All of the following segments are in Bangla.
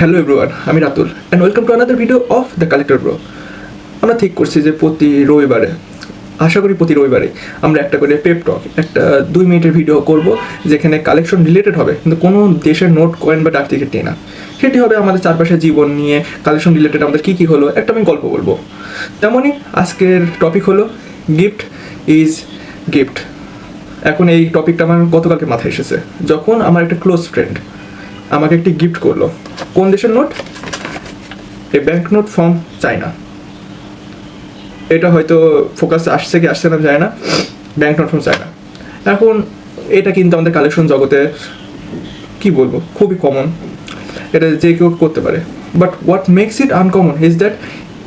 হ্যালো এভরিওয়ান, আমি Ratul and welcome to another video of the collector bro. আমরা ঠিক করছি যে প্রতি রবিবারে, আশা করি প্রতি রবিবারে আমরা একটা করে পেপ টক, একটা 2 মিনিটের ভিডিও করব যেখানে কালেকশন রিলেটেড হবে, কিন্তু কোনো দেশের নোট কয়েন বা ডাক টিকিট নিয়ে না। সেটি হবে আমাদের চারপাশের জীবন নিয়ে, কালেকশন রিলেটেড আমাদের কী কী হলো একটা আমি গল্প বলবো। তেমনই আজকের টপিক হলো গিফট ইজ গিফট। এখন এই টপিকটা আমার গতকালকে মাথায় এসেছে, যখন আমার একটা ক্লোজ ফ্রেন্ড আমাকে একটি গিফট করলো। কোন দেশের note? A bank note from China. এটা হয়তো ফোকাস আসছে কি আসছে না যায় না, ব্যাংক নোট ফ্রম চায়না। এখন এটা কিন্তু আমাদের কালেকশন জগতে কি বলবো, খুবই কমন, এটা যে কেউ করতে পারে। But what makes it uncommon is that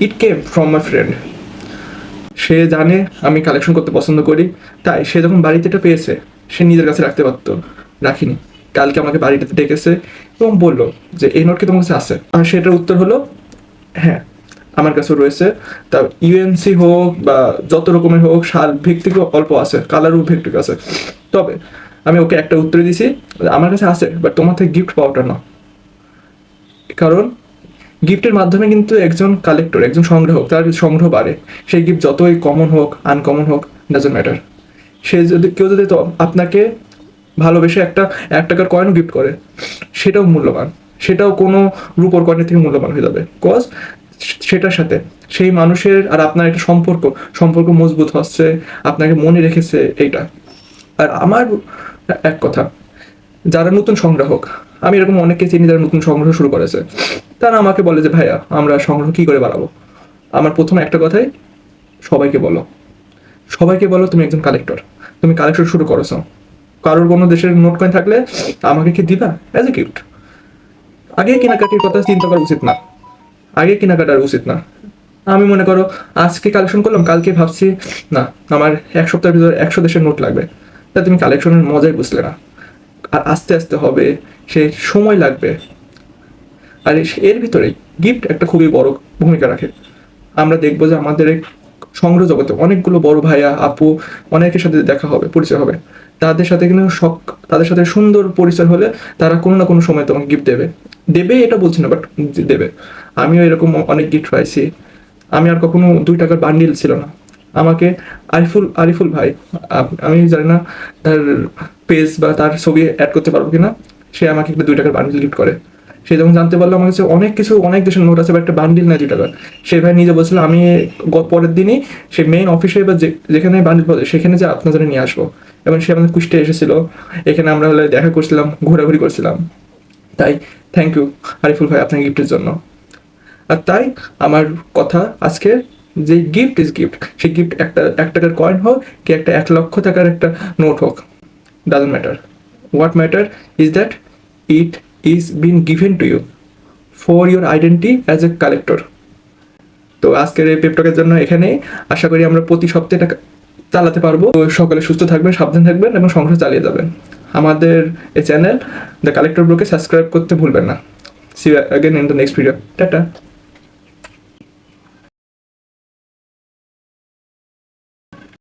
it came from my friend. সে জানে আমি কালেকশন করতে পছন্দ করি, তাই সে যখন বাড়িতে এটা পেয়েছে সে নিজের কাছে রাখতে পারতো, রাখিনি। কালকে আমাকে বাড়িটাতে ডেকেছে এবং বললো যে এই নোট কি তোমার কাছে আছে? আর সেটার উত্তর হলো হ্যাঁ, আমার কাছেও রয়েছে। তা ইউএনসি হোক বা যত রকমের হোক, সাল ভিত্তিক অল্প আছে, কালারও ভিত্তিক আছে। তবে আমি ওকে একটা উত্তর দিয়েছি, আমার কাছে আছে বাট তোমার থেকে গিফট পাওয়াটা না। কারণ গিফটের মাধ্যমে কিন্তু একজন কালেক্টর, একজন সংগ্রাহক, তার সংগ্রহ বাড়ে। সেই গিফট যতই কমন হোক, আনকমন হোক, ডাজন্ট ম্যাটার। সে যদি কেউ যদি তো আপনাকে ভালোবেসে একটা 1 টাকার কয়েনও গিফট করে, সেটাও মূল্যবান, সেটাও কোনো রূপোর কয়েনের থেকে মূল্যবান হয়ে যাবে। কজ সেটার সাথে সেই মানুষের আর আপনার একটা সম্পর্ক মজবুত হচ্ছে, আপনাকে মনে রেখেছে এইটা। আর আমার এক কথা, যারা নতুন সংগ্রাহক, আমি এরকম অনেককে চিনি যারা নতুন সংগ্রহ শুরু করেছে, তারা আমাকে বলে যে ভাইয়া আমরা সংগ্রহ কী করে বাড়াবো। আমার প্রথমে একটা কথাই, সবাইকে বলো তুমি একজন কালেক্টর, তুমি কালেকশন শুরু করেছো। কারোর কোনো দেশের নোট কয়েন থাকলে আমাকে কি দিবা অ্যাজ এ গিফট। আগে কেনাকাটির কথা চিন্তা করা উচিত না, কেনাকাটার উচিত না। আমি মনে করো আজকে কালেকশন করলাম, কালকে ভাবছি না আমার 1 সপ্তাহের ভিতরে 100 দেশের নোট লাগবে, তা তুমি কালেকশনের মজাই বুঝলে না। আর আস্তে আস্তে হবে, সে সময় লাগবে। আর এর ভিতরেই গিফট একটা খুবই বড় ভূমিকা রাখে। আমরা দেখবো যে আমাদের এই সংগ্রহ জগতে অনেকগুলো বড় ভাইয়া আপু, অনেকের সাথে দেখা হবে, পরিচয় হবে। তাদের সাথে কিন্তু তাদের সাথে সুন্দর পরিচয় হলে তারা কোনো না কোনো সময় তোমাকে গিফট দেবে এটা বলছি না, বাট দেবে। আমিও এরকম অনেক গিফট পাইছি। আমি আর কখনো 2 টাকার বান্ডিল ছিল না, আমাকে আরিফুল ভাই, আমি জানি না তার পেজ বা তার ছবি অ্যাড করতে পারবো কিনা, সে আমাকে একটা 2 টাকার বান্ডিল গিফট করে। সে যখন জানতে পারলো আমার কাছে অনেক দেশের নোট আছে বা একটা বান্ডিল নেয় 2 টাকার, সে ভাই নিজে বলছিল আমি পরের দিনই সে মেইন অফিসে বা যেখানে বান্ডিল পাওয়া যায় সেখানে যে আপনার জন্য নিয়ে আসবো। এবং সে আমাদের কুষ্টিয়া এসেছিল, এখানে আমরা হলে দেখা করছিলাম, ঘোরাঘুরি করছিলাম। তাই থ্যাংক ইউ আরিফুল ভাই আপনার গিফটের জন্য। আর তাই আমার কথা আজকে, যে গিফট ইজ গিফট, সেই গিফট একটা 1 টাকার কয়েন হোক কি একটা 1 লক্ষ টাকার একটা নোট হোক, doesn't matter. What matter is that it is been given to you for your identity as a collector. তো আজকের এই পেপটকের জন্য এখানেই, আশা করি আমরা প্রতি সপ্তাহে এটা চালাতে পারবো। তো সকলে সুস্থ থাকবেন, সাবধান থাকবেন এবং সংগ্রহ চালিয়ে যাবেন। আমাদের এই চ্যানেল দ্য কালেক্টর ব্রোকে সাবস্ক্রাইব করতে ভুলবেন না। See you again in the next video. Tata.